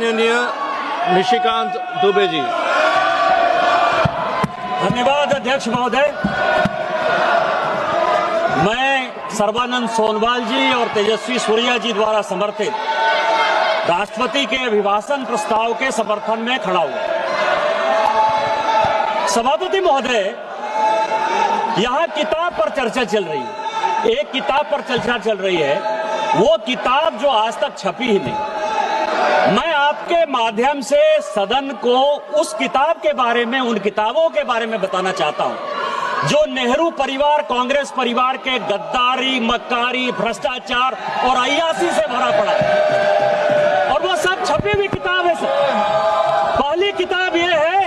माननीय निशिकांत दुबे जी। धन्यवाद अध्यक्ष महोदय। मैं सर्बानंद सोनवाल जी और तेजस्वी सूर्या जी द्वारा समर्थित राष्ट्रपति के अभिभाषण प्रस्ताव के समर्थन में खड़ा हुआ। सभापति महोदय, यहाँ किताब पर चर्चा चल रही है, एक किताब पर चर्चा चल रही है, वो किताब जो आज तक छपी ही नहीं। मैं आपके माध्यम से सदन को उस किताब के बारे में, उन किताबों के बारे में बताना चाहता हूं जो नेहरू परिवार, कांग्रेस परिवार के गद्दारी, मक्कारी, भ्रष्टाचार और अय्यासी से भरा पड़ा है, और वो सब छपी हुई किताब है सर। पहली किताब ये है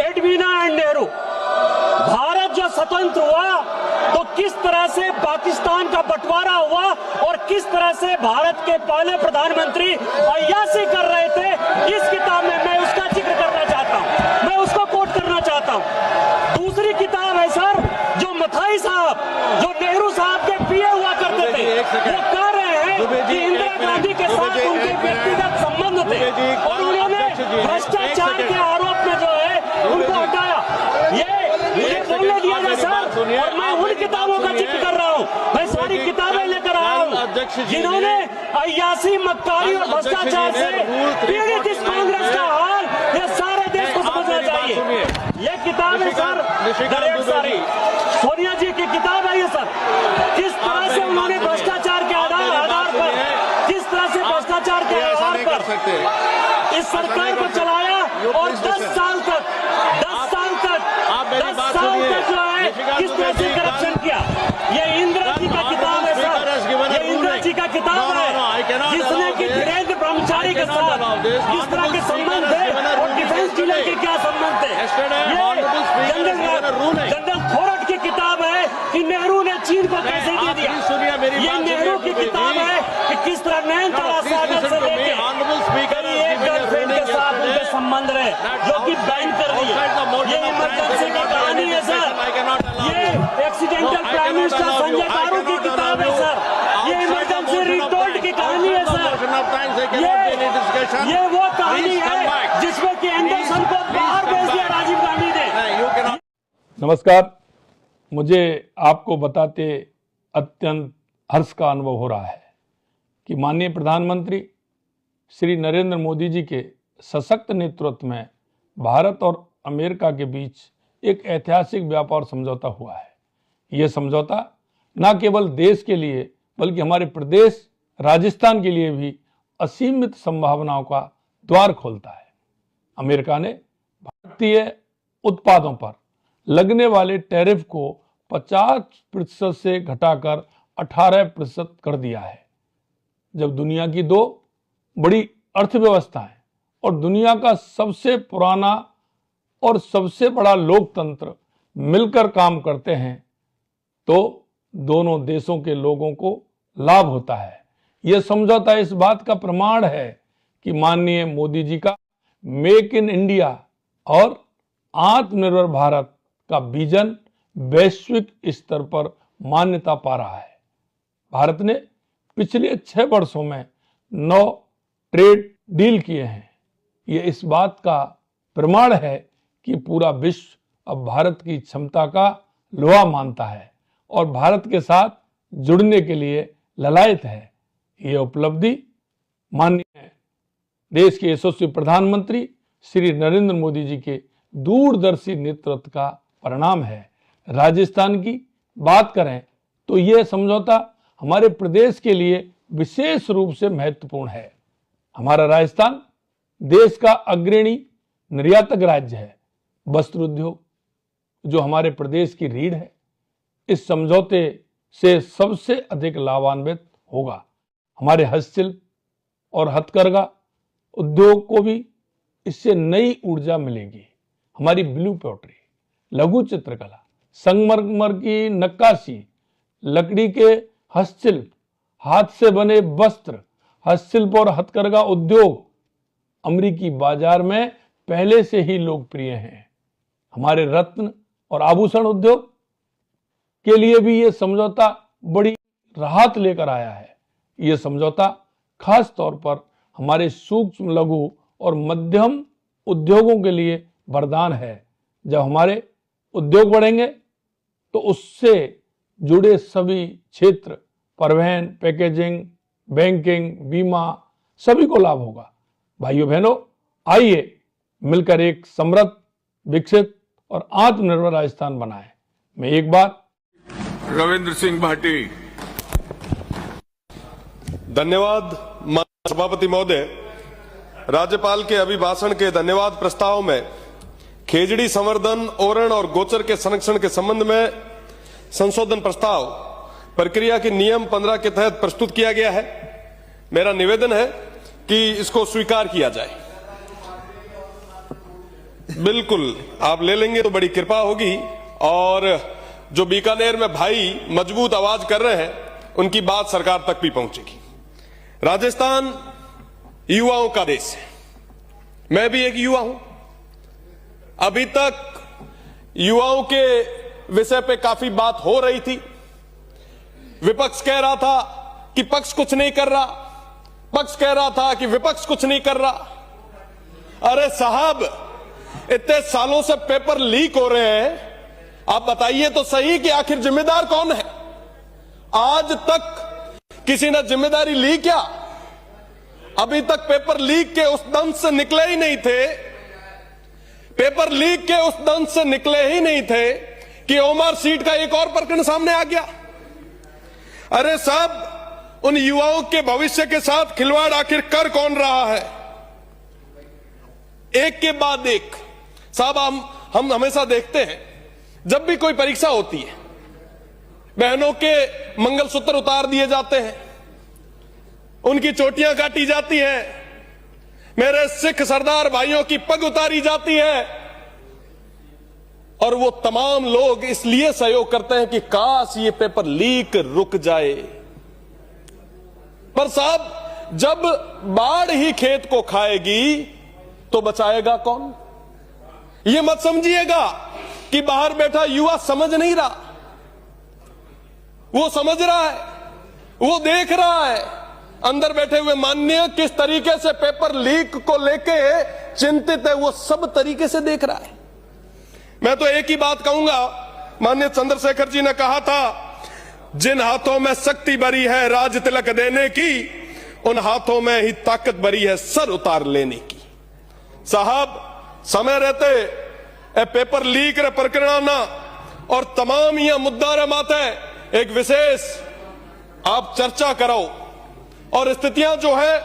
एडवीना एंड नेहरू। भारत जो स्वतंत्र हुआ तो किस तरह से पाकिस्तान का बंटवारा हुआ और किस तरह से भारत के पहले प्रधानमंत्री अय्यासी कर रहे थे, इस किताब में मैं उसका जिक्र करना चाहता हूं, मैं उसको कोट करना चाहता हूं। दूसरी किताब है सर, जो मथाई साहब, जो नेहरू साहब के पीए हुआ करते थे, वो कह रहे हैं कि इंदिरा गांधी के साथ उनके व्यक्तिगत संबंध थे और उन्होंने भ्रष्टाचार के आरोप में जो है उनको हटाया। ये बोलने दिया जाए सर, और मैं उन किताबों का जिक्र कर रहा हूँ, मैं सारी किताबें लेकर आया हूँ जिन्होंने अय्यासी, मक्कारी और भ्रष्टाचार से पीड़ित इस कांग्रेस का हाल ये सारे देश को समझना चाहिए। ये किताब है सर, सारी सोनिया जी की किताब है ये सर। किस तरह से उन्होंने भ्रष्टाचार के आधार पर, किस तरह से भ्रष्टाचार के आधार पर इस सरकार को चलाया और 10 साल तक जो है किस तरह से करप्शन किया। ये इंदिरा जी का किताब है सर, ये इंदिरा जी का किताब है जिसने कि धीरेन्द्र ब्रह्मचारी के साथ किस तरह के संबंध थे और डिफेंस डीलर के क्या संबंध थे। ये जनरल थोरट की किताब है कि नेहरू ने चीन को कैसे दे दिया। ये नेहरू की किताब है कि किस तरह नयनतारा सागर से लेके एक गर्लफ्रेंड के साथ उनके संबंध रहे जो कि बैन कर दी है। ये इमरजेंसी की कहानी है सर, ये एक्सीडेंटल प्राइम मिनिस्टर संजय गारू की किताब है सर, ये इमरजेंसी रिटोल्ड की कहानी है सर, ये वो कहानी है जिसमें कि एंडरसन को बाहर भेज दिया राजीव गांधी ने। नमस्कार, मुझे आपको बताते अत्यंत हर्ष का अनुभव हो रहा है कि माननीय प्रधानमंत्री श्री नरेंद्र मोदी जी के सशक्त नेतृत्व में भारत और अमेरिका के बीच एक ऐतिहासिक व्यापार समझौता हुआ है। ये समझौता न केवल देश के लिए बल्कि हमारे प्रदेश राजस्थान के लिए भी असीमित संभावनाओं का द्वार खोलता है। अमेरिका ने भारतीय उत्पादों पर लगने वाले टैरिफ को 50% से घटाकर 18% कर दिया है। जब दुनिया की दो बड़ी अर्थव्यवस्थाएं और दुनिया का सबसे पुराना और सबसे बड़ा लोकतंत्र मिलकर काम करते हैं तो दोनों देशों के लोगों को लाभ होता है। यह समझौता इस बात का प्रमाण है कि माननीय मोदी जी का मेक इन इंडिया और आत्मनिर्भर भारत का विजन वैश्विक स्तर पर मान्यता पा रहा है। भारत ने पिछले 6 वर्षों में 9 ट्रेड डील किए हैं। ये इस बात का प्रमाण है कि पूरा विश्व अब भारत की क्षमता का लोहा मानता है और भारत के साथ जुड़ने के लिए ललायत है। ये उपलब्धि माननीय देश के यशस्वी प्रधानमंत्री श्री नरेंद्र मोदी जी के दूरदर्शी नेतृत्व का परिणाम है। राजस्थान की बात करें तो यह समझौता हमारे प्रदेश के लिए विशेष रूप से महत्वपूर्ण है। हमारा राजस्थान देश का अग्रणी निर्यातक राज्य है। वस्त्र उद्योग जो हमारे प्रदेश की रीढ़ है, इस समझौते से सबसे अधिक लाभान्वित होगा। हमारे हस्तशिल्प और हथकरघा उद्योग को भी इससे नई ऊर्जा मिलेगी। हमारी ब्लू पोट्री, लघु चित्रकला, संगमरमर की नक्काशी, लकड़ी के हस्तशिल्प, हाथ से बने वस्त्र, हस्तशिल्प और हथकरघा उद्योग अमेरिकी बाजार में पहले से ही लोकप्रिय हैं। हमारे रत्न और आभूषण उद्योग के लिए भी यह समझौता बड़ी राहत लेकर आया है। यह समझौता खास तौर पर हमारे सूक्ष्म, लघु और मध्यम उद्योगों के लिए वरदान है। जब हमारे उद्योग बढ़ेंगे तो उससे जुड़े सभी क्षेत्र, परिवहन, पैकेजिंग, बैंकिंग, बीमा, सभी को लाभ होगा। भाइयों बहनों, आइए मिलकर एक समृद्ध, विकसित और आत्मनिर्भर राजस्थान बनाएं। मैं एक बार रविंद्र सिंह भाटी। धन्यवाद माननीय सभापति महोदय। राज्यपाल के अभिभाषण के धन्यवाद प्रस्ताव में खेजड़ी संवर्धन, ओरण और गोचर के संरक्षण के संबंध में संशोधन प्रस्ताव प्रक्रिया के नियम 15 के तहत प्रस्तुत किया गया है। मेरा निवेदन है कि इसको स्वीकार किया जाए। बिल्कुल, आप ले लेंगे तो बड़ी कृपा होगी। और जो बीकानेर में भाई मजबूत आवाज कर रहे हैं, उनकी बात सरकार तक भी पहुंचेगी। राजस्थान युवाओं का देश है। मैं भी एक युवा हूं। अभी तक युवाओं के विषय पे काफी बात हो रही थी। विपक्ष कह रहा था कि पक्ष कुछ नहीं कर रहा, पक्ष कह रहा था कि विपक्ष कुछ नहीं कर रहा। अरे साहब, इतने सालों से पेपर लीक हो रहे हैं, आप बताइए तो सही कि आखिर जिम्मेदार कौन है? आज तक किसी ने जिम्मेदारी ली क्या? अभी तक पेपर लीक के उस दंश से निकले ही नहीं थे। पेपर लीक के उस दंश से निकले ही नहीं थे कि ओमर सीट का एक और प्रकरण सामने आ गया। अरे साहब, उन युवाओं के भविष्य के साथ खिलवाड़ आखिर कर कौन रहा है? एक के बाद एक। साहब, हम हमेशा देखते हैं जब भी कोई परीक्षा होती है, बहनों के मंगलसूत्र उतार दिए जाते हैं, उनकी चोटियां काटी जाती हैं, मेरे सिख सरदार भाइयों की पग उतारी जाती है। और वो तमाम लोग इसलिए सहयोग करते हैं कि काश ये पेपर लीक रुक जाए। पर साहब, जब बाढ़ ही खेत को खाएगी तो बचाएगा कौन? ये मत समझिएगा कि बाहर बैठा युवा समझ नहीं रहा। वो समझ रहा है, वो देख रहा है। अंदर बैठे हुए माननीय किस तरीके से पेपर लीक को लेके चिंतित है, वो सब तरीके से देख रहा है। मैं तो एक ही बात कहूंगा, माननीय चंद्रशेखर जी ने कहा था, जिन हाथों में शक्ति भरी है राज तिलक देने की, उन हाथों में ही ताकत भरी है सर उतार लेने की। साहब, समय रहते पेपर लीक रे प्रकरण ना और तमाम यह मुद्दा रे माते एक विशेष आप चर्चा करो और स्थितियां जो है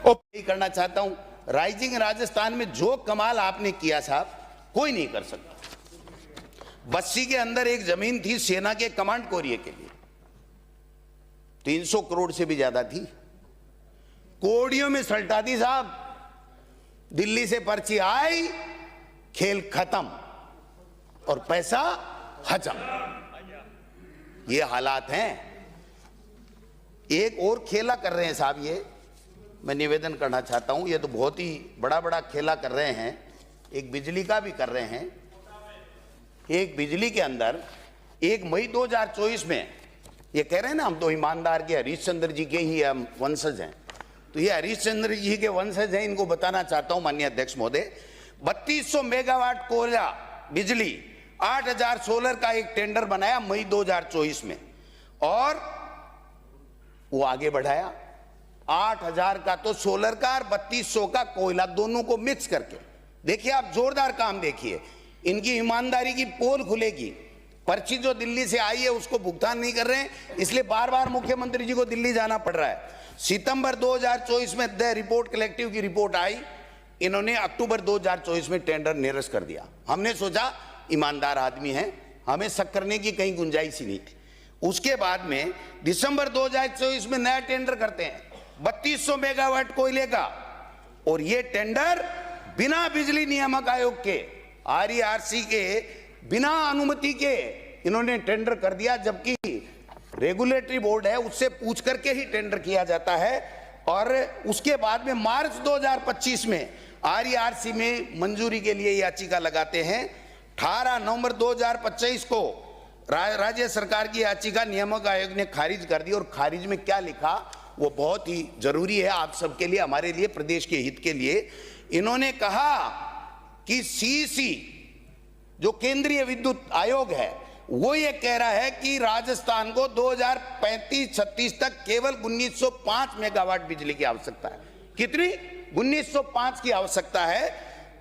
वो करना चाहता हूं। राइजिंग राजस्थान में जो कमाल आपने किया साहब, कोई नहीं कर सकता। बस्सी के अंदर एक जमीन थी सेना के कमांड कोरिया के लिए, 300 करोड़ से भी ज्यादा थी। कोड़ियों में सल्टा दी साहब। दिल्ली से पर्ची आई, खेल खत्म और पैसा हजम। ये हालात हैं। एक और खेला कर रहे हैं साहब, ये मैं निवेदन करना चाहता हूं। ये तो बहुत ही बड़ा खेला कर रहे हैं। एक बिजली का भी कर रहे हैं। एक बिजली के अंदर 1 मई 2024 में ये कह रहे हैं ना, हम तो ईमानदार के हरीशचंद्र जी के ही हम वंशज हैं। तो ये हरीशचंद्र जी के वंशज हैं, इनको बताना चाहता हूं माननीय अध्यक्ष महोदय। 3200 मेगावाट कोयला बिजली, 8000 सोलर का एक टेंडर बनाया मई 2024 में, और वो आगे बढ़ाया। 8000 का तो सोलर का और 3200 का कोयला, दोनों को मिक्स करके। देखिए आप, जोरदार काम देखिए। इनकी ईमानदारी की पोल खुलेगी। पर्ची जो दिल्ली से आई है उसको भुगतान नहीं कर रहे हैं, इसलिए बार बार मुख्यमंत्री जी को दिल्ली जाना पड़ रहा है। सितंबर 2024 में द रिपोर्ट कलेक्टिव की रिपोर्ट आई, इन्होंने अक्टूबर 2024 में टेंडर निरस्त कर दिया। हमने सोचा ईमानदार आदमी हैं, हमें शक करने की कहीं गुंजाइश ही नहीं थी। उसके बाद में दिसंबर 2024 में नया टेंडर करते हैं 3200 मेगावाट कोयले का, और ये टेंडर बिना बिजली नियामक आयोग के, RERC के बिना अनुमति के इन्होंने टेंडर कर दिया, जबकि रेगुलेटरी बोर्ड है उससे पूछ करके ही टेंडर किया जाता है। और उसके बाद में मार्च 2025 में RERC में मंजूरी के लिए याचिका लगाते हैं। 18 नवंबर 2025 को राज्य सरकार की याचिका नियामक आयोग ने खारिज कर दी। और खारिज में क्या लिखा वो बहुत ही जरूरी है आप सबके लिए, हमारे लिए, प्रदेश के हित के लिए। इन्होंने कहा कि सीईसी जो केंद्रीय विद्युत आयोग है वो ये कह रहा है कि राजस्थान को 2035-36 तक केवल 1905 मेगावाट बिजली की आवश्यकता है। कितनी? 1905 की आवश्यकता है।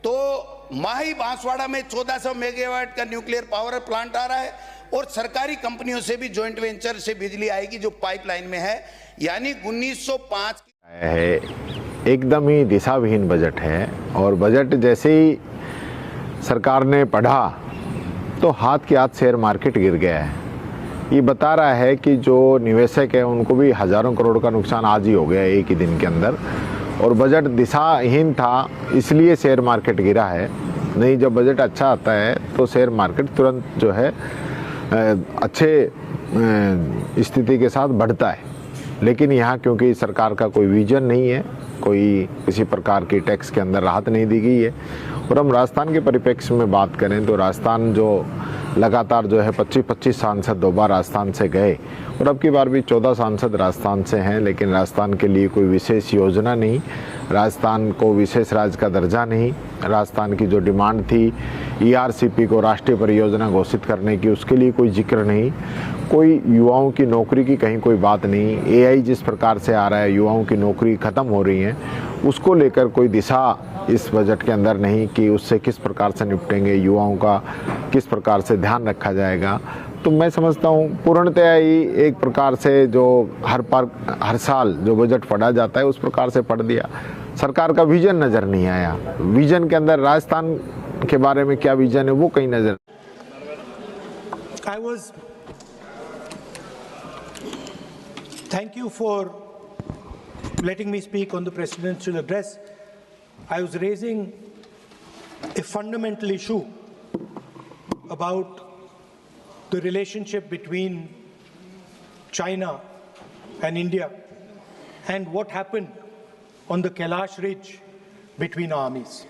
तो माही बांसवाड़ा में 1400 मेगावाट का न्यूक्लियर पावर प्लांट आ रहा है और सरकारी कंपनियों से भी जॉइंट वेंचर से बिजली आएगी जो पाइपलाइन में है, यानी 1905 है। एकदम ही दिशाविहीन बजट है और बजट जैसे ही सरकार ने पढ़ा तो हाथ के हाथ शेयर मार्केट गिर गया है। ये बता रहा है कि जो निवेशक है उनको भी हजारों करोड़ का नुकसान आज ही हो गया एक ही दिन के अंदर, और बजट दिशाहीन था इसलिए शेयर मार्केट गिरा है। नहीं, जब बजट अच्छा आता है तो शेयर मार्केट तुरंत जो है अच्छे स्थिति के साथ बढ़ता है। लेकिन यहाँ क्योंकि सरकार का कोई विजन नहीं है, कोई किसी प्रकार की टैक्स के अंदर राहत नहीं दी गई है, और हम राजस्थान के परिप्रेक्ष्य में बात करें तो राजस्थान जो लगातार जो है 25 सांसद 2 बार राजस्थान से गए और अब की बार भी 14 सांसद राजस्थान से हैं, लेकिन राजस्थान के लिए कोई विशेष योजना नहीं, राजस्थान को विशेष राज्य का दर्जा नहीं। राजस्थान की जो डिमांड थी ERCP को राष्ट्रीय परियोजना घोषित करने की, उसके लिए कोई जिक्र नहीं। कोई युवाओं की नौकरी की कहीं कोई बात नहीं। AI जिस प्रकार से आ रहा है, युवाओं की नौकरी खत्म हो रही है, उसको लेकर कोई दिशा इस बजट के अंदर नहीं कि उससे किस प्रकार से निपटेंगे, युवाओं का किस प्रकार से ध्यान रखा जाएगा। तो मैं समझता हूँ पूर्णतया ही एक प्रकार से जो हर साल जो बजट पढ़ा जाता है उस प्रकार से पढ़ दिया। सरकार का विजन नज़र नहीं आया। विजन के अंदर राजस्थान के बारे में क्या विजन है वो कहीं नजर। Thank you for letting me speak on the presidential address. I was raising a fundamental issue about the relationship between China and India and what happened on the Kailash Ridge between armies.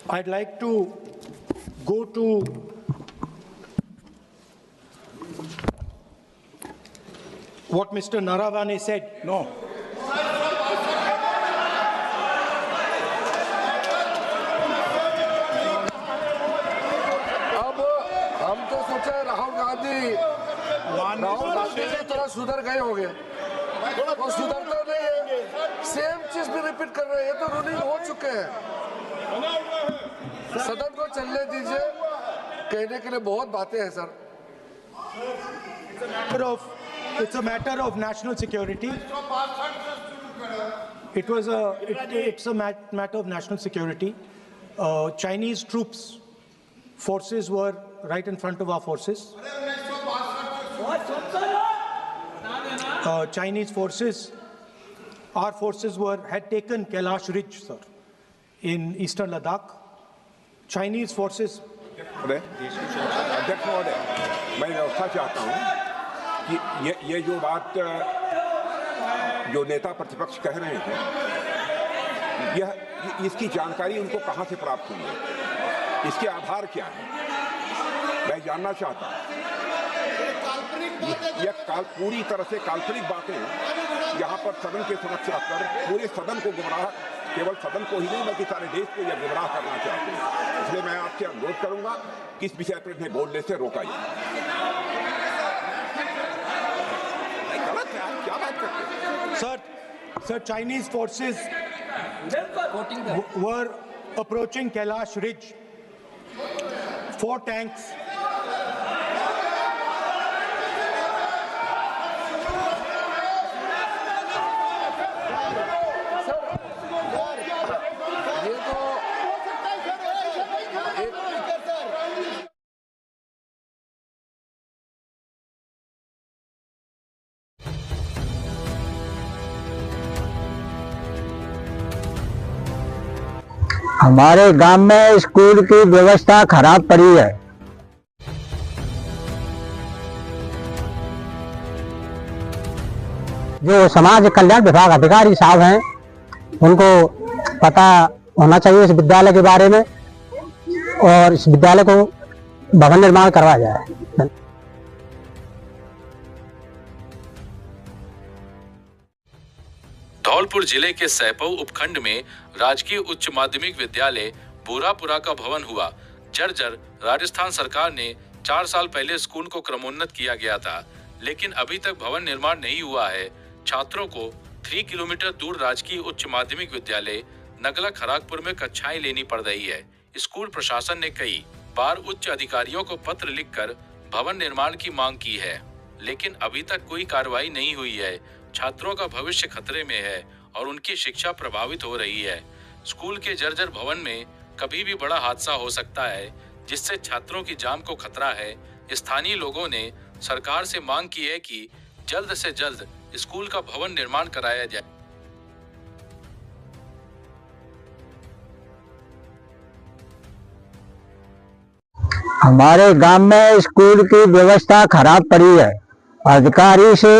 I'd like to go to what Mr. Naravane said. No. अब हम तो सोचे राहुल गांधी से थोड़ा सुधर गए होंगे, वो सुधरते नहीं है, सेम चीज भी रिपीट कर रहे हैं। ये तो रूलिंग हो चुके हैं। सदन को चलने दीजिए, कहने के लिए बहुत बातें हैं sir. It's a matter of national security. It's a matter of national security. Chinese forces were right in front of our forces. Chinese forces, our forces had taken Kailash Ridge, sir, in eastern Ladakh. Chinese forces. अध्यक्ष महोदय, मैं व्यवस्था चाहता हूँ कि ये जो बात जो नेता प्रतिपक्ष कह रहे हैं, यह इसकी जानकारी उनको कहाँ से प्राप्त हुई है, इसके आधार क्या है, मैं जानना चाहता हूँ। यह पूरी तरह से काल्पनिक बातें यहाँ पर सदन के समक्ष रखकर पूरे सदन को गुमराह, केवल सदन को ही नहीं बल्कि सारे देश को यह गुमराह करना चाहते हैं। इसलिए मैं आपसे अनुरोध करूंगा कि इस विषय पर इन्हें बोलने से रोका जाए। गलत है, आप क्या बात करते हैं? Sir, Chinese forces were approaching Kailash Ridge. 4 tanks. हमारे गांव में स्कूल की व्यवस्था खराब पड़ी है। जो समाज कल्याण विभाग अधिकारी साहब हैं, उनको पता होना चाहिए इस विद्यालय के बारे में और इस विद्यालय को भवन निर्माण करवाया जाए। धौलपुर जिले के सैपऊ उपखंड में राजकीय उच्च माध्यमिक विद्यालय बूरापुरा का भवन हुआ जर्जर। राजस्थान सरकार ने 4 साल पहले स्कूल को क्रमोन्नत किया गया था, लेकिन अभी तक भवन निर्माण नहीं हुआ है। छात्रों को 3 किलोमीटर दूर राजकीय उच्च माध्यमिक विद्यालय नगला खरागपुर में कक्षाएं लेनी पड़ रही है। स्कूल प्रशासन ने कई बार उच्च अधिकारियों को पत्र लिखकर भवन निर्माण की मांग की है, लेकिन अभी तक कोई कार्रवाई नहीं हुई है। छात्रों का भविष्य खतरे में है और उनकी शिक्षा प्रभावित हो रही है। स्कूल के जर्जर भवन में कभी भी बड़ा हादसा हो सकता है, जिससे छात्रों की जान को खतरा है। स्थानीय लोगों ने सरकार से मांग की है कि जल्द से जल्द स्कूल का भवन निर्माण कराया जाए। हमारे गांव में स्कूल की व्यवस्था खराब पड़ी है। अधिकारी से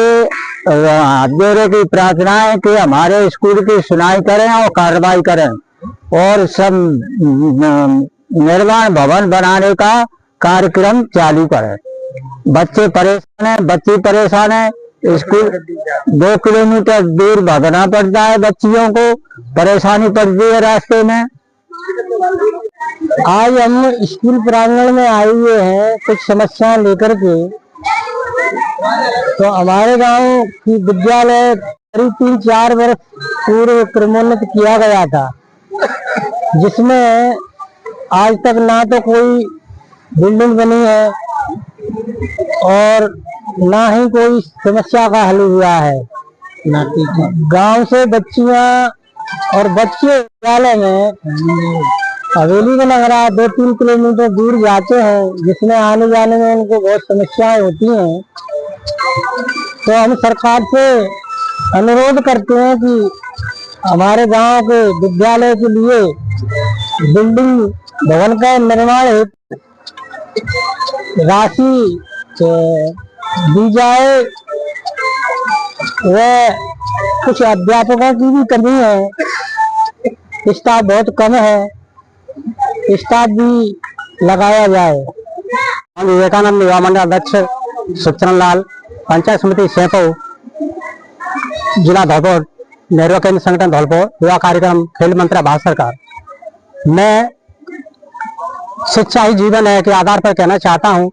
हाथ जोड़े की प्रार्थना है कि हमारे स्कूल की सुनाई करें और कार्रवाई करें और सब निर्माण भवन बनाने का कार्यक्रम चालू करें। बच्चे परेशान हैं, बच्ची परेशान है। स्कूल 2 किलोमीटर दूर भागना पड़ता है, बच्चियों को परेशानी पड़ती है रास्ते में। आज हम स्कूल प्रांगण में आए हुए हैं कुछ समस्या लेकर के। तो हमारे गांव की विद्यालय करीब 3-4 वर्ष पूर्व क्रमोन्नत किया गया था, जिसमें आज तक ना तो कोई बिल्डिंग बनी है और ना ही कोई समस्या का हल हुआ है। गांव से बच्चियां और बच्चे विद्यालय में हवेली में लग रहा है 2-3 किलोमीटर दूर जाते हैं, जिसमें आने जाने में उनको बहुत समस्याएं होती हैं। तो हम सरकार से अनुरोध करते हैं कि हमारे गांव के विद्यालय के लिए बिल्डिंग भवन का निर्माण हेतु राशि दी जाए। व कुछ अध्यापकों की भी कमी है, स्टाफ बहुत कम है, स्टाफ भी लगाया जाए। विवेकानंद युवा मंडल अध्यक्ष सुखचरण लाल, पंचायत समिति सैपऊ, जिला धौलपुर, नेहरू केंद्र संगठन धौलपुर, युवा कार्यक्रम खेल मंत्री भारत सरकार। मैं शिक्षा ही जीवन है के आधार पर कहना चाहता हूँ,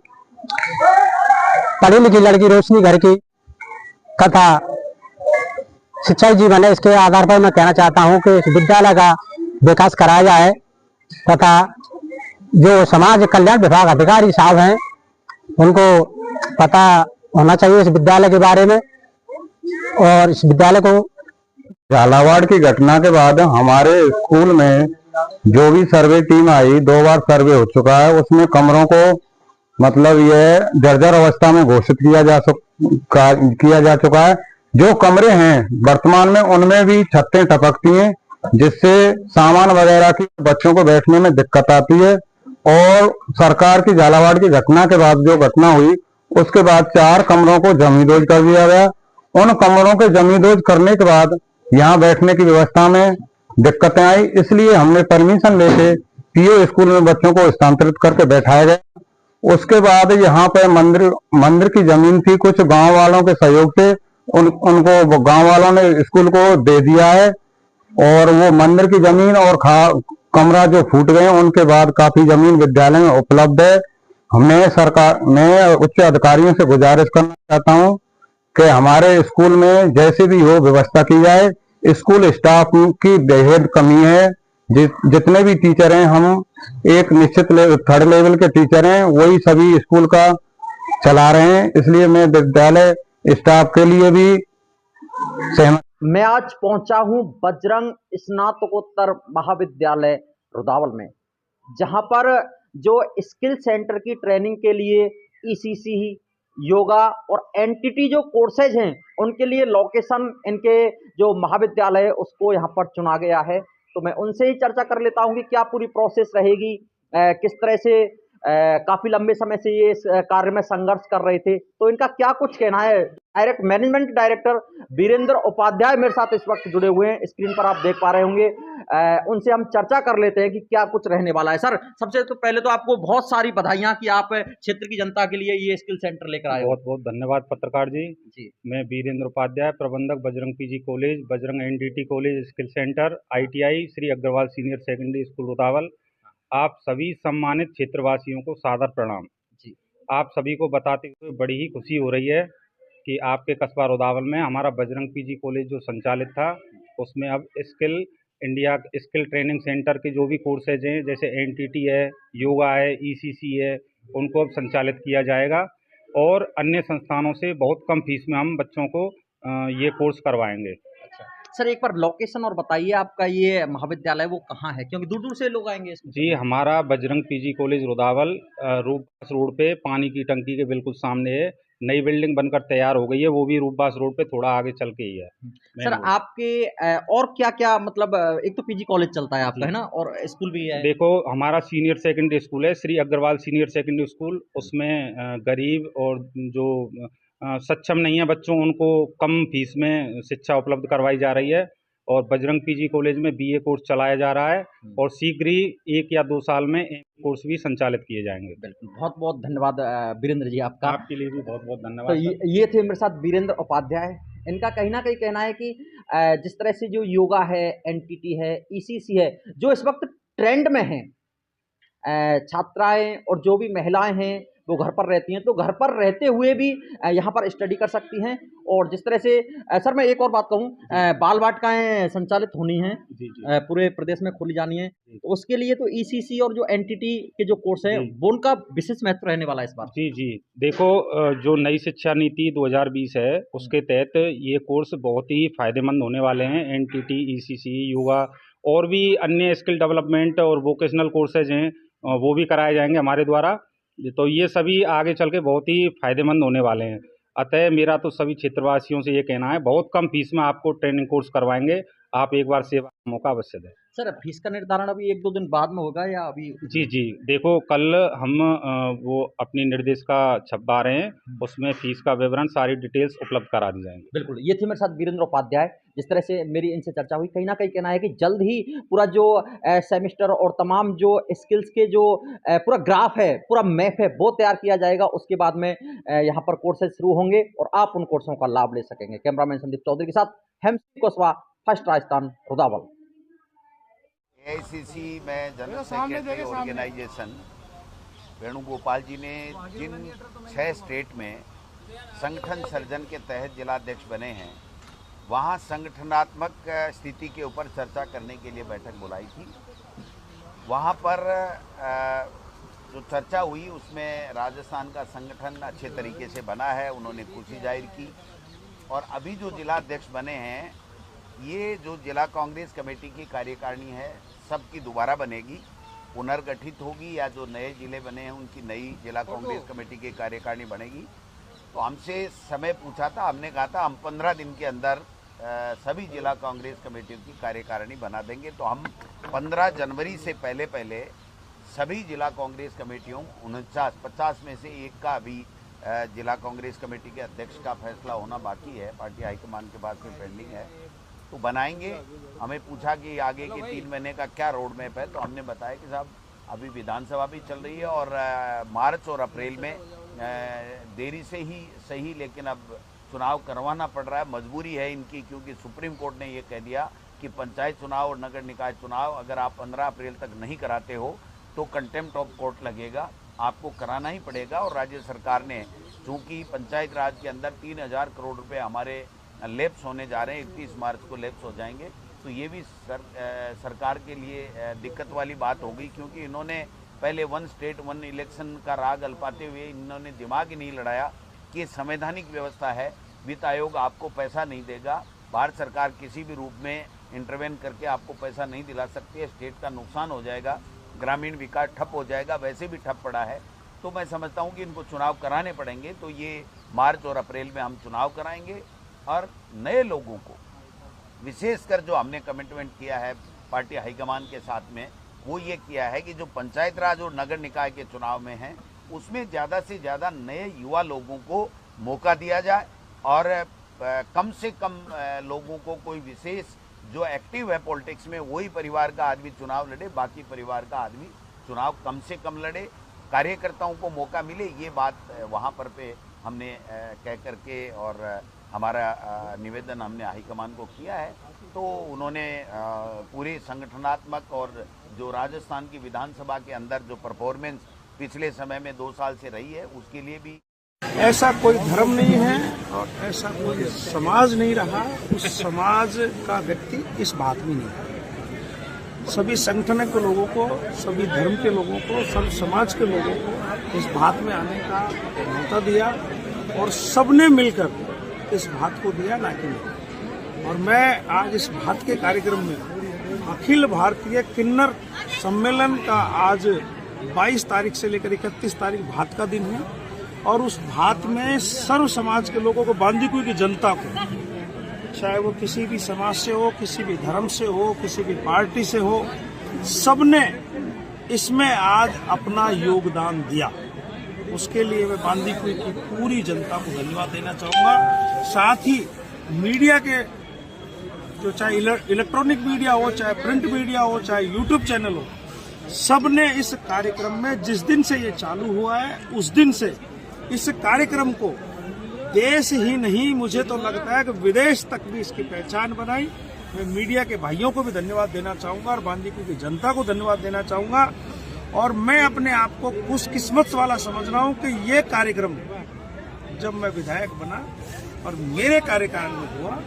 पढ़ी लिखी लड़की रोशनी घर की कथा शिक्षा ही जीवन है, इसके आधार पर मैं कहना चाहता हूँ कि इस विद्यालय का विकास कराया जाए तथा जो समाज कल्याण विभाग अधिकारी साहब हैं उनको पता होना चाहिए इस विद्यालय के बारे में और इस विद्यालय को। झालावाड़ की घटना के बाद हमारे स्कूल में जो भी सर्वे टीम आई, 2 बार सर्वे हो चुका है, उसमें कमरों को मतलब ये जर्जर अवस्था में घोषित किया जा चुका है। जो कमरे हैं वर्तमान में उनमें भी छतें टपकती हैं, जिससे सामान वगैरह की बच्चों को बैठने में दिक्कत आती है। और सरकार की झालावाड़ की घटना के बाद जो घटना हुई उसके बाद 4 कमरों को जमींदोज कर दिया गया। उन कमरों के जमींदोज करने के बाद यहाँ बैठने की व्यवस्था में दिक्कतें आई, इसलिए हमने परमिशन लेके पीओ स्कूल में बच्चों को स्थानांतरित करके बैठाया गया। उसके बाद यहाँ पे मंदिर की जमीन थी, कुछ गांव वालों के सहयोग से उनको गांव वालों ने स्कूल को दे दिया है और वो मंदिर की जमीन और कमरा जो फूट गए उनके बाद काफी जमीन विद्यालय में उपलब्ध है। मैं उच्च अधिकारियों से गुजारिश करना चाहता हूँ कि हमारे स्कूल में जैसे भी हो व्यवस्था की जाए। स्कूल स्टाफ की बेहद कमी है, जितने भी टीचर हैं हम एक निश्चित 3rd लेवल के टीचर हैं, वही सभी स्कूल का चला रहे हैं, इसलिए मैं विद्यालय स्टाफ के लिए भी सहमत। मैं आज पहुंचा हूं बजरंग स्नातकोत्तर महाविद्यालय रुदावल में, जहां पर जो स्किल सेंटर की ट्रेनिंग के लिए ECC, योगा और एनटीटी जो कोर्सेज हैं उनके लिए लोकेशन इनके जो महाविद्यालय है उसको यहाँ पर चुना गया है। तो मैं उनसे ही चर्चा कर लेता हूँ कि क्या पूरी प्रोसेस रहेगी, किस तरह से काफी लंबे समय से ये इस कार्य में संघर्ष कर रहे थे, तो इनका क्या कुछ कहना है। Direct management director Virendra Upadhyay मेरे साथ इस वक्त जुड़े हुए हैं, स्क्रीन पर आप देख पा रहे होंगे। उनसे हम चर्चा कर लेते हैं कि क्या कुछ रहने वाला है। सर, सबसे तो पहले तो आपको बहुत सारी बधाइयां कि आप क्षेत्र की जनता के लिए ये स्किल सेंटर लेकर आए। बहुत बहुत धन्यवाद पत्रकार जी। मैं वीरेंद्र उपाध्याय, प्रबंधक Bajrang PG college, Bajrang NDT college skill centre, ITI Shri Agrawal senior secondary school Rudawal. आप सभी सम्मानित क्षेत्रवासियों को सादर प्रणाम। आप सभी को बताते हुए बड़ी ही खुशी हो रही है कि आपके कस्बा रुदावल में हमारा बजरंग पीजी कॉलेज जो संचालित था, उसमें अब इंडिया स्किल ट्रेनिंग सेंटर के जो भी कोर्सेज हैं, जैसे NTT है, योगा है, ECC है, उनको अब संचालित किया जाएगा और अन्य संस्थानों से बहुत कम फीस में हम बच्चों को ये कोर्स करवाएंगे। सर, एक बार लोकेशन और बताइए, आपका ये महाविद्यालय वो कहाँ है, क्योंकि दूर दूर से लोग आएंगे इसमें। जी, हमारा Bajrang PG college Rudawal Rupbas road पे पानी की टंकी के बिल्कुल सामने है। नई बिल्डिंग बनकर तैयार हो गई है, वो भी रूपबास रोड पे थोड़ा आगे चल के ही है। सर, आपके और क्या क्या, मतलब एक तो पीजी कॉलेज चलता है आपका, है ना, और स्कूल भी है। देखो, हमारा सीनियर सेकेंडरी स्कूल है Shri Agrawal senior secondary school. उसमें गरीब और जो सक्षम नहीं है बच्चों, उनको कम फीस में शिक्षा उपलब्ध करवाई जा रही है। और बजरंग पीजी कॉलेज में BA कोर्स चलाया जा रहा है और शीघ्र ही 1 या 2 साल में MA कोर्स भी संचालित किए जाएंगे। बिल्कुल, बहुत बहुत धन्यवाद वीरेंद्र जी आपका। आपके लिए भी बहुत बहुत धन्यवाद। तो ये थे मेरे साथ वीरेंद्र उपाध्याय। इनका कहीं ना कहीं कहना है कि जिस तरह से जो योगा है, NTT है, ECC है, जो इस वक्त ट्रेंड में है, छात्राएं और जो भी महिलाएं हैं वो घर पर रहती हैं, तो घर पर रहते हुए भी यहाँ पर स्टडी कर सकती हैं। और जिस तरह से सर, मैं एक और बात कहूँ, बाल वाटिकाएं संचालित होनी हैं, पूरे प्रदेश में खोली जानी है, तो उसके लिए तो ECC और जो NTT के जो कोर्स है वो उनका विशेष महत्व रहने वाला है इस बार। जी, देखो, जो नई शिक्षा नीति 2020 है, उसके तहत ये कोर्स बहुत ही फायदेमंद होने वाले हैं। NTT, ECC, योगा और भी अन्य स्किल डेवलपमेंट और वोकेशनल कोर्सेज हैं, वो भी कराए जाएंगे हमारे द्वारा। तो ये सभी आगे चल के बहुत ही फायदेमंद होने वाले हैं। अतः मेरा तो सभी क्षेत्रवासियों से ये कहना है, बहुत कम फीस में आपको ट्रेनिंग कोर्स करवाएंगे। आप एक बार सेवा का मौका अवश्य दें। सर, फीस का निर्धारण अभी 1-2 दिन बाद में होगा या अभी? जी, देखो, कल हम वो अपनी निर्देशिका छपवा रहे हैं, उसमें फीस का विवरण, सारी डिटेल्स उपलब्ध करा दी जाएंगी। बिल्कुल, ये थे मेरे साथ वीरेंद्र उपाध्याय। जिस तरह से मेरी इनसे चर्चा हुई, कहीं ना कहीं कहना है कि जल्द ही पूरा जो सेमेस्टर और तमाम जो स्किल्स के जो पूरा ग्राफ है, पूरा मैप है, वो तैयार किया जाएगा। उसके बाद में यहाँ पर कोर्सेज शुरू होंगे और आप उन कोर्सों का लाभ ले सकेंगे। कैमरामैन संदीप चौधरी के साथ हेमसिंह कुशवाहा, फर्स्ट राजस्थान, रुदावल। AICC में जनरल सेक्रेटरी ऑर्गेनाइजेशन वेणुगोपाल जी ने जिन 6 स्टेट में संगठन सर्जन के तहत जिलाध्यक्ष बने हैं, वहाँ संगठनात्मक स्थिति के ऊपर चर्चा करने के लिए बैठक बुलाई थी। वहाँ पर जो चर्चा हुई उसमें राजस्थान का संगठन अच्छे तरीके से बना है, उन्होंने खुशी जाहिर की। और अभी जो जिलाध्यक्ष बने हैं, ये जो जिला कांग्रेस कमेटी की कार्यकारिणी है, सबकी दोबारा बनेगी, पुनर्गठित होगी, या जो नए जिले बने हैं उनकी नई जिला कांग्रेस कमेटी की कार्यकारिणी बनेगी। तो हमसे समय पूछा था, हमने कहा था हम 15 दिन के अंदर सभी जिला कांग्रेस कमेटियों की कार्यकारिणी बना देंगे। तो हम 15 जनवरी से पहले सभी जिला कांग्रेस कमेटियों 49-50 में से एक का अभी जिला कांग्रेस कमेटी के अध्यक्ष का फैसला होना बाकी है, पार्टी हाईकमान के पास में पेंडिंग है, तो बनाएंगे। हमें पूछा कि आगे के 3 महीने का क्या रोड मैप है, तो हमने बताया कि साहब अभी विधानसभा भी चल रही है और मार्च और अप्रैल में देरी से ही सही, लेकिन अब चुनाव करवाना पड़ रहा है, मजबूरी है इनकी, क्योंकि सुप्रीम कोर्ट ने ये कह दिया कि पंचायत चुनाव और नगर निकाय चुनाव अगर आप 15 अप्रैल तक नहीं कराते हो तो कंटेम्प्ट ऑफ कोर्ट लगेगा, आपको कराना ही पड़ेगा। और राज्य सरकार ने, चूँकि पंचायत राज के अंदर 3000 करोड़ रुपये हमारे लैप्स होने जा रहे हैं, 31 मार्च को लैप्स हो जाएंगे, तो ये भी सरकार के लिए दिक्कत वाली बात होगी, क्योंकि इन्होंने पहले 1 स्टेट 1 इलेक्शन का राग अल्पाते हुए इन्होंने दिमाग ही नहीं लड़ाया कि संवैधानिक व्यवस्था है, वित्त आयोग आपको पैसा नहीं देगा, भारत सरकार किसी भी रूप में इंटरवेन करके आपको पैसा नहीं दिला सकती है, स्टेट का नुकसान हो जाएगा, ग्रामीण विकास ठप हो जाएगा, वैसे भी ठप पड़ा है। तो मैं समझता हूँ कि इनको चुनाव कराने पड़ेंगे, तो ये मार्च और अप्रैल में हम चुनाव कराएंगे। और नए लोगों को विशेषकर जो हमने कमिटमेंट किया है पार्टी हाईकमान के साथ में, वो ये किया है कि जो पंचायत राज और नगर निकाय के चुनाव में हैं, उसमें ज़्यादा से ज़्यादा नए युवा लोगों को मौका दिया जाए और कम से कम लोगों को, कोई विशेष जो एक्टिव है पॉलिटिक्स में वही परिवार का आदमी चुनाव लड़े, बाकी परिवार का आदमी चुनाव कम से कम लड़े, कार्यकर्ताओं को मौका मिले, ये बात वहाँ पर पे हमने कह करके और हमारा निवेदन हमने हाईकमान को किया है। तो उन्होंने पूरे संगठनात्मक और जो राजस्थान की विधानसभा के अंदर जो परफॉर्मेंस पिछले समय में 2 साल से रही है उसके लिए भी ऐसा कोई धर्म नहीं है और ऐसा कोई समाज नहीं रहा, उस समाज का व्यक्ति इस बात में नहीं है। सभी संगठन के लोगों को, सभी धर्म के लोगों को, सब समाज के लोगों को इस बात में आने का मौका दिया और सबने मिलकर इस बात को दिया, ना कि नहीं। और मैं आज इस बात के कार्यक्रम में अखिल भारतीय किन्नर सम्मेलन का आज 22 तारीख से लेकर 31 तारीख भात का दिन है और उस भात में सर्व समाज के लोगों को, बांदीकुई की जनता को, चाहे वो किसी भी समाज से हो, किसी भी धर्म से हो, किसी भी पार्टी से हो, सबने इसमें आज अपना योगदान दिया। उसके लिए मैं बांदीकुई की पूरी जनता को धन्यवाद देना चाहूँगा। साथ ही मीडिया के जो, चाहे इलेक्ट्रॉनिक मीडिया हो, चाहे प्रिंट मीडिया हो, चाहे यूट्यूब चैनल हो, सबने इस कार्यक्रम में जिस दिन से ये चालू हुआ है उस दिन से इस कार्यक्रम को देश ही नहीं, मुझे तो लगता है कि विदेश तक भी इसकी पहचान बनाई। मैं मीडिया के भाइयों को भी धन्यवाद देना चाहूँगा और बांदीकुई की जनता को धन्यवाद देना चाहूँगा। और मैं अपने आप को खुशकिस्मत वाला समझ रहा हूँ कि ये कार्यक्रम जब मैं विधायक बना और मेरे कार्यकाल में हुआ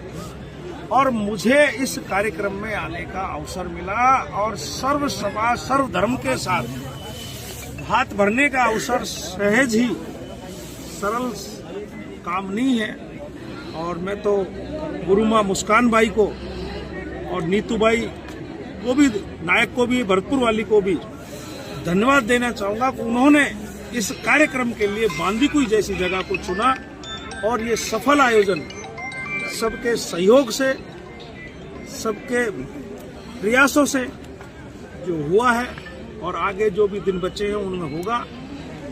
और मुझे इस कार्यक्रम में आने का अवसर मिला और सर्व समाज, सर्व धर्म के साथ हाथ भरने का अवसर सहज ही सरल काम नहीं है। और मैं तो गुरुमा मुस्कान बाई को और नीतू बाई को भी, नायक को भी, भरतपुर वाली को भी धन्यवाद देना चाहूँगा कि उन्होंने इस कार्यक्रम के लिए बांदीकुई जैसी जगह को चुना और ये सफल आयोजन सबके सहयोग से, सबके प्रयासों से जो हुआ है और आगे जो भी दिन बचे हैं उनमें होगा।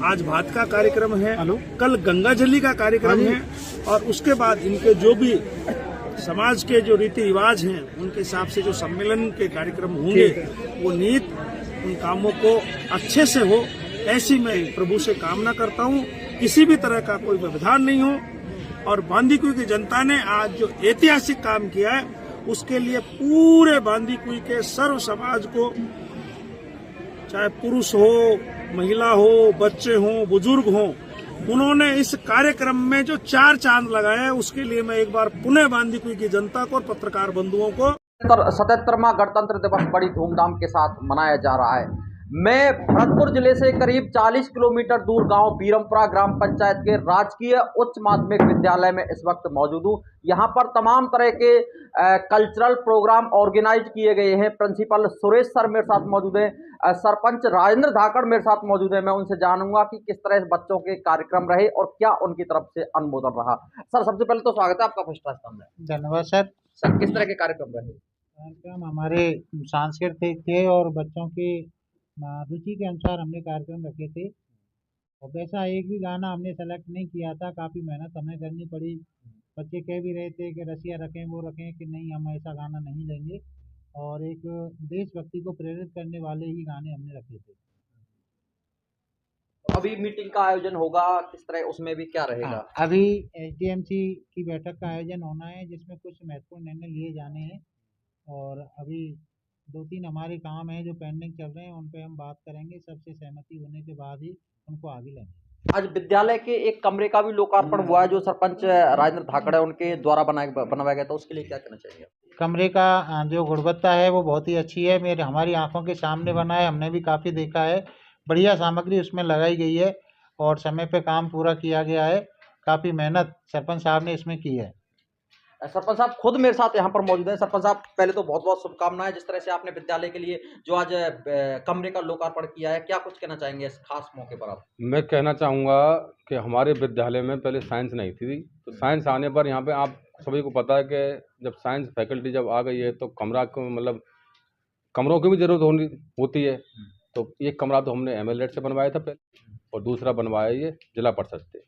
आज भात का कार्यक्रम है, कल गंगा जली का कार्यक्रम है और उसके बाद इनके जो भी समाज के जो रीति रिवाज हैं उनके हिसाब से जो सम्मेलन के कार्यक्रम होंगे वो नीत उन कामों को अच्छे से हो, ऐसी मैं प्रभु से कामना करता हूँ। किसी भी तरह का कोई व्यवधान नहीं हो और बांदीकुई की जनता ने आज जो ऐतिहासिक काम किया है उसके लिए पूरे बांदीकुई के सर्व समाज को, चाहे पुरुष हो, महिला हो, बच्चे हो, बुजुर्ग हो, उन्होंने इस कार्यक्रम में जो 4 चांद लगाए हैं उसके लिए मैं एक बार पुनः बांदीकुई की जनता को और पत्रकार बंधुओं को 77वां गणतंत्र दिवस बड़ी धूमधाम के साथ मनाया जा रहा है। मैं भरतपुर जिले से करीब 40 किलोमीटर दूर गांव बीरमपुरा ग्राम पंचायत के राजकीय उच्च माध्यमिक विद्यालय में इस वक्त मौजूद हूं। यहां पर तमाम तरह के कल्चरल प्रोग्राम ऑर्गेनाइज किए गए हैं। प्रिंसिपल सुरेश सर मेरे साथ मौजूद हैं, सरपंच राजेंद्र धाकड़ मेरे साथ मौजूद है। मैं उनसे जानूंगा कि किस तरह बच्चों के कार्यक्रम रहे और क्या उनकी तरफ से अनुमोदन रहा। सर, सबसे पहले तो स्वागत है आपका फर्स्ट राजस्थान में। धन्यवाद सर। सर, किस तरह के कार्यक्रम रहे? कार्यक्रम हमारे सांस्कृतिक थे और बच्चों की रुचि के अनुसार हमने कार्यक्रम रखे थे और वैसा एक भी गाना हमने सेलेक्ट नहीं किया था। काफ़ी मेहनत हमें करनी पड़ी। बच्चे कह भी रहे थे कि रसिया रखें, वो रखें, कि नहीं हम ऐसा गाना नहीं लेंगे और एक देशभक्ति को प्रेरित करने वाले ही गाने हमने रखे थे। अभी मीटिंग का आयोजन होगा, किस तरह, उसमें भी क्या रहेगा? अभी SDMC की बैठक का आयोजन होना है जिसमें कुछ महत्वपूर्ण निर्णय लिए जाने हैं और अभी 2-3 हमारे काम हैं जो पेंडिंग चल रहे हैं, उन पे हम बात करेंगे। सबसे सहमति होने के बाद ही उनको आगे लेंगे। आज विद्यालय के एक कमरे का भी लोकार्पण हुआ है जो सरपंच राजेंद्र धाकड़ है उनके द्वारा बनवाया गया था, उसके लिए क्या कहना चाहिए? कमरे का जो गुणवत्ता है वो बहुत ही अच्छी है। हमारी आंखों के सामने बना है, हमने भी काफ़ी देखा है। बढ़िया सामग्री उसमें लगाई गई है और समय पे काम पूरा किया गया है। काफ़ी मेहनत सरपंच साहब ने इसमें की है। सरपंच साहब खुद मेरे साथ यहाँ पर मौजूद हैं। सरपंच साहब, पहले तो बहुत बहुत शुभकामनाएं। जिस तरह से आपने विद्यालय के लिए जो आज कमरे का लोकार्पण किया है, क्या कुछ कहना चाहेंगे इस खास मौके पर आप? मैं कहना चाहूँगा कि हमारे विद्यालय में पहले साइंस नहीं थी, तो साइंस आने पर यहाँ पे आप सभी को पता है कि जब साइंस फैकल्टी जब आ गई है तो कमरा को, मतलब कमरों की भी ज़रूरत होती है। तो एक कमरा तो हमने MLA से बनवाया था पहले और दूसरा बनवाया ये जिला परिषद से।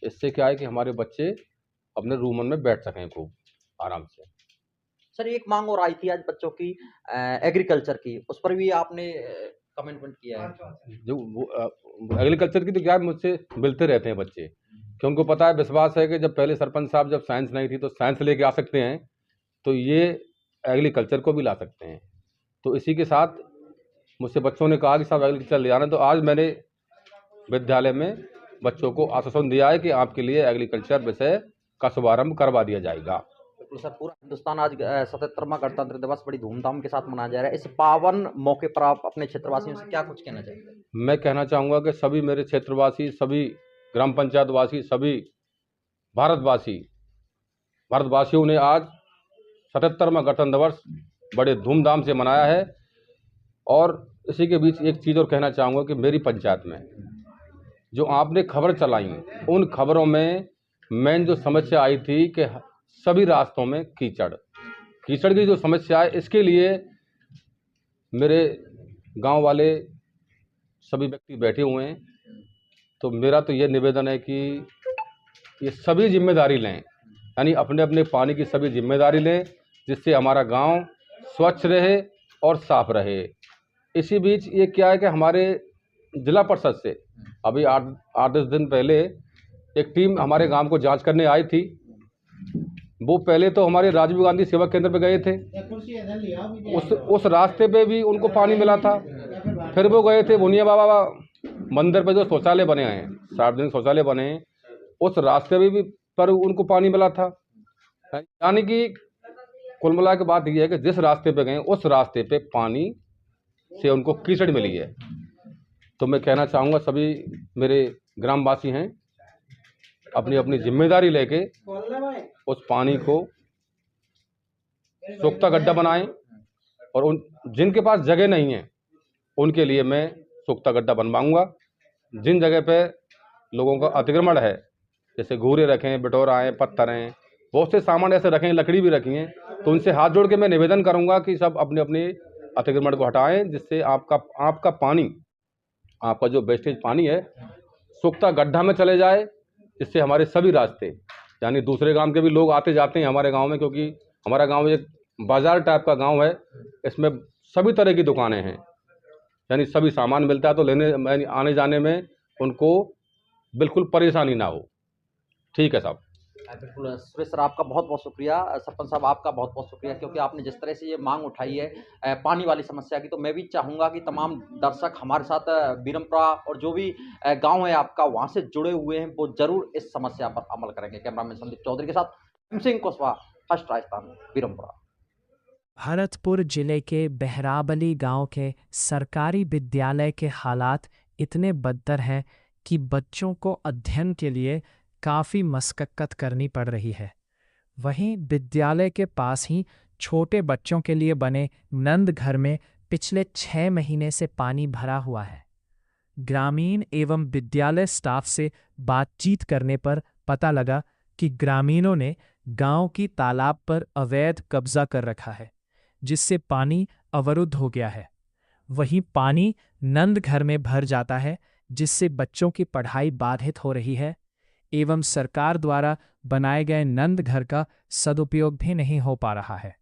इससे क्या है कि हमारे बच्चे अपने रूम में बैठ सकें खूब आराम से। सर एक मांग और आई थी आज बच्चों की एग्रीकल्चर की, उस पर भी आपने कमेंटमेंट किया है। जो एग्रीकल्चर की तो क्या मुझसे मिलते रहते हैं बच्चे, कि उनको पता है, विश्वास है कि जब पहले सरपंच साहब जब साइंस नहीं थी तो साइंस लेके आ सकते हैं, तो ये एग्रीकल्चर को भी ला सकते हैं। तो इसी के साथ मुझसे बच्चों ने कहा कि साहब एग्रीकल्चर ले आना, तो आज मैंने विद्यालय में बच्चों को आश्वासन दिया है कि आपके लिए एग्रीकल्चर विषय का शुभारंभ करवा दिया जाएगा। बिल्कुल सर, पूरा हिंदुस्तान आज 77वां गणतंत्र दिवस बड़ी धूमधाम के साथ मनाया जा रहा है। इस पावन मौके पर आप अपने क्षेत्रवासियों से क्या कुछ कहना चाहेंगे? मैं कहना चाहूँगा कि सभी मेरे क्षेत्रवासी, सभी ग्राम पंचायत वासी, सभी भारतवासियों ने आज 77वां गणतंत्र दिवस बड़े धूमधाम से मनाया है। और इसी के बीच एक चीज़ और कहना चाहूँगा कि मेरी पंचायत में जो आपने खबर चलाई, उन खबरों में मेन जो समस्या आई थी कि सभी रास्तों में कीचड़ की जो समस्या है, इसके लिए मेरे गांव वाले सभी व्यक्ति बैठे हुए हैं। तो मेरा तो ये निवेदन है कि ये सभी जिम्मेदारी लें, यानी अपने अपने पानी की सभी जिम्मेदारी लें, जिससे हमारा गांव स्वच्छ रहे और साफ रहे। इसी बीच ये क्या है कि हमारे जिला परिषद से अभी 8-10 दिन पहले एक टीम हमारे गांव को जांच करने आई थी। वो पहले तो हमारे राजीव गांधी सेवा केंद्र पे गए थे, उस रास्ते पे भी उनको पानी मिला था। फिर वो गए थे भुनिया बाबा मंदिर पे, जो शौचालय बने हैं, सार्वजनिक शौचालय बने हैं, उस रास्ते पे भी पर उनको पानी मिला था। यानी कि कुल मिला के बात यह है कि जिस रास्ते पे गए उस रास्ते पे पानी से उनको कीचड़ मिली है। तो मैं कहना चाहूँगा सभी मेरे ग्रामवासी हैं, अपनी अपनी जिम्मेदारी लेके उस पानी को सोख्ता गड्ढा बनाएं, और उन जिनके पास जगह नहीं है उनके लिए मैं सोख्ता गड्ढा बनवाऊंगा। जिन जगह पे लोगों का अतिक्रमण है, जैसे घूरे रखें, बिटोरा हैं, पत्थर हैं, बहुत से सामान ऐसे रखें, लकड़ी भी रखी हैं, तो उनसे हाथ जोड़ के मैं निवेदन करूंगा कि सब अपने अपने अतिक्रमण को हटाएं, जिससे आपका पानी, आपका जो वेस्टेज पानी है, सोख्ता गड्ढा में चले जाए, जिससे हमारे सभी रास्ते, यानी दूसरे गांव के भी लोग आते जाते हैं हमारे गांव में, क्योंकि हमारा गांव एक बाजार टाइप का गांव है। इसमें सभी तरह की दुकानें हैं, यानी सभी सामान मिलता है, तो लेने आने जाने में उनको बिल्कुल परेशानी ना हो। ठीक है साहब। बिल्कुल सुरेश सर, आपका बहुत बहुत शुक्रिया। सरपंच साहब आपका बहुत बहुत शुक्रिया, क्योंकि आपने जिस तरह से ये मांग उठाई है पानी वाली समस्या की, तो मैं भी चाहूँगा कि तमाम दर्शक हमारे साथ बीरमपुरा और जो भी गांव है आपका वहाँ से जुड़े हुए हैं, वो जरूर इस समस्या पर अमल करेंगे। कैमरामैन संदीप चौधरी के साथ सिंह कुशवाहा, फर्स्ट राजस्थान, बीरमपुरा। भरतपुर जिले के बहराबली गांव के सरकारी विद्यालय के हालात इतने बदतर हैं कि बच्चों को अध्ययन के लिए काफ़ी मशक्क़त करनी पड़ रही है। वहीं विद्यालय के पास ही छोटे बच्चों के लिए बने नंद घर में पिछले 6 महीने से पानी भरा हुआ है। ग्रामीण एवं विद्यालय स्टाफ से बातचीत करने पर पता लगा कि ग्रामीणों ने गांव की तालाब पर अवैध कब्जा कर रखा है, जिससे पानी अवरुद्ध हो गया है। वहीं पानी नंद घर में भर जाता है, जिससे बच्चों की पढ़ाई बाधित हो रही है एवं सरकार द्वारा बनाए गए नंद घर का सदुपयोग भी नहीं हो पा रहा है।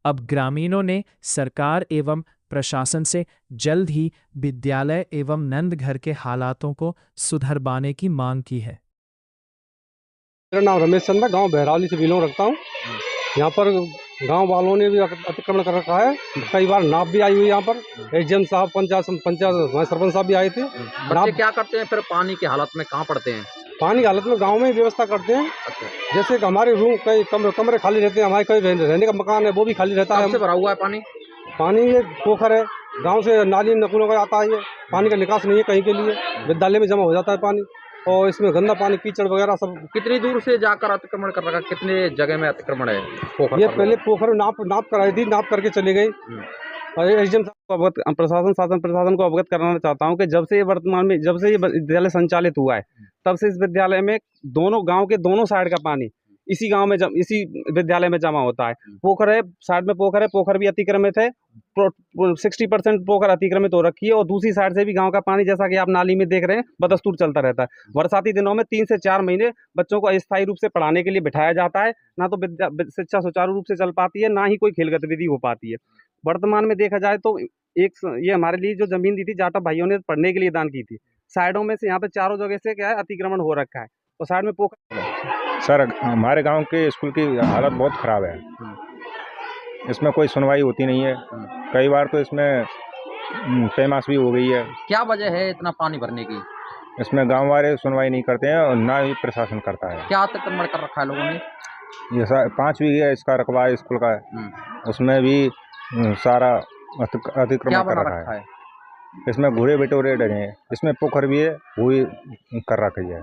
अब ग्रामीणों ने सरकार एवं प्रशासन से जल्द ही विद्यालय एवं नंद घर के हालातों को सुधरवाने की मांग की है। मेरा नाम रमेश चंद्र, गांव बहरावली से बिलोंग रखता हूं। यहाँ पर गांव वालों ने भी अतिक्रमण कर रखा है। कई बार नाप भी आई हुई यहाँ पर। एसडीएम साहब, पंचायत सरपंच साहब भी आए थे। बच्चे क्या करते हैं फिर पानी की हालत में, कहाँ पड़ते हैं? पानी की हालत में गांव में ही व्यवस्था करते हैं। जैसे कि हमारे रूम, कई कमरे खाली रहते हैं, हमारे कई रहने का मकान है वो भी खाली रहता है। कब से भरा हुआ है पानी? पानी ये पोखर है, गाँव से नाली नकुलों का आता है। ये पानी का निकास नहीं है कहीं के लिए, विद्यालय में जमा हो जाता है पानी, और इसमें गंदा पानी, कीचड़ वगैरह सब। कितनी दूर से जाकर अतिक्रमण कर रखा? कितने जगह में अतिक्रमण है पोखर? ये पहले पोखर नाप कराई थी, नाप करके चली गई। और एसडीएम साहब को शासन प्रशासन को अवगत कराना चाहता हूँ कि जब से ये विद्यालय संचालित हुआ है, तब से इस विद्यालय में दोनों गांव के दोनों साइड का पानी इसी गांव में इसी विद्यालय में जमा होता है। पोखर है, साइड में पोखर है, पोखर भी अतिक्रमित है, 60% पोखर अतिक्रमित हो रखी है और दूसरी साइड से भी गांव का पानी, जैसा कि आप नाली में देख रहे हैं, बदस्तूर चलता रहता है। बरसाती दिनों में 3 से 4 महीने बच्चों को अस्थायी रूप से पढ़ाने के लिए बिठाया जाता है। ना तो शिक्षा सुचारू रूप से चल पाती है, ना ही कोई खेल गतिविधि हो पाती है। वर्तमान में देखा जाए तो ये हमारे लिए जो जमीन दी थी, जाटव भाइयों ने पढ़ने के लिए दान की थी। साइडों में से यहाँ पे चारों जगह से क्या है, अतिक्रमण हो रखा है और साइड में पोखर। सर, हमारे गांव के स्कूल की हालत बहुत ख़राब है। इसमें कोई सुनवाई होती नहीं है। कई बार तो इसमें पैमास भी हो गई है। क्या वजह है इतना पानी भरने की? इसमें गांव वाले सुनवाई नहीं करते हैं और ना ही प्रशासन करता है। क्या अतिक्रमण कर रखा है लोगों ने? ये 5 बीघे इसका रकबा है स्कूल का, उसमें भी सारा अतिक्रमण कर रखा है। इसमें घूरे बिटोरे डरे हैं। इसमें पोखर भी है, वो भी कर रखी है।